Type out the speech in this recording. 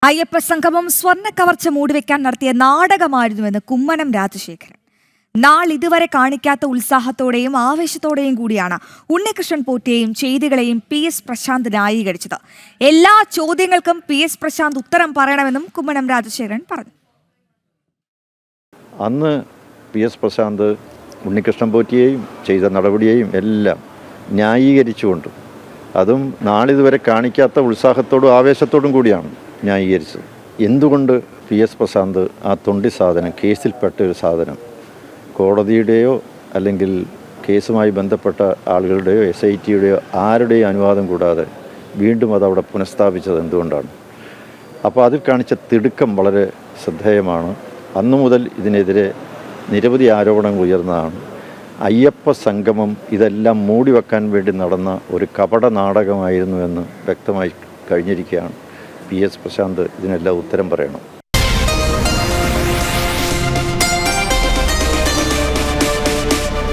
അയ്യപ്പ സംഗമം സ്വർണ്ണ കവർച്ച മൂടിവെക്കാൻ നടത്തിയ നാടകമായിരുന്നുവെന്ന് കുമ്മനം രാജശേഖരൻ. നാളിതുവരെ കാണിക്കാത്ത ഉത്സാഹത്തോടെയും ആവേശത്തോടെയും കൂടിയാണ് ഉണ്ണികൃഷ്ണൻ പോറ്റിയെയും ചെയ്തികളെയും PS പ്രശാന്ത് ന്യായീകരിച്ചത്. എല്ലാ ചോദ്യങ്ങൾക്കും PS പ്രശാന്ത് ഉത്തരം പറയണമെന്നും കുമ്മനം രാജശേഖരൻ പറഞ്ഞു. അന്ന് PS പ്രശാന്ത് ഉണ്ണികൃഷ്ണൻ പോറ്റിയെയും ചെയ്ത നടപടിയെയും എല്ലാം ന്യായീകരിച്ചുകൊണ്ട്, അതും നാളിതുവരെ കാണിക്കാത്ത ഉത്സാഹത്തോടും ആവേശത്തോടും കൂടിയാണ് ന്യായീകരിച്ചത്. എന്തുകൊണ്ട് PS പ്രശാന്ത് ആ തൊണ്ടി സാധനം, കേസിൽപ്പെട്ട ഒരു സാധനം, കോടതിയുടെയോ അല്ലെങ്കിൽ കേസുമായി ബന്ധപ്പെട്ട ആളുകളുടെയോ SITയുടെയോ ആരുടെയും അനുവാദം കൂടാതെ വീണ്ടും അതവിടെ പുനഃസ്ഥാപിച്ചത് എന്തുകൊണ്ടാണ്? അപ്പോൾ അതിൽ കാണിച്ച തിടുക്കം വളരെ ശ്രദ്ധേയമാണ്. അന്നു മുതൽ ഇതിനെതിരെ നിരവധി ആരോപണങ്ങൾ ഉയർന്നതാണ്. അയ്യപ്പ സംഗമം ഇതെല്ലാം മൂടിവെക്കാൻ വേണ്ടി നടന്ന ഒരു കപട നാടകമായിരുന്നു എന്ന് വ്യക്തമായി കഴിഞ്ഞിരിക്കുകയാണ്. PS പ്രശാന്ത് ഇതിനെല്ലാം ഉത്തരം പറയണം.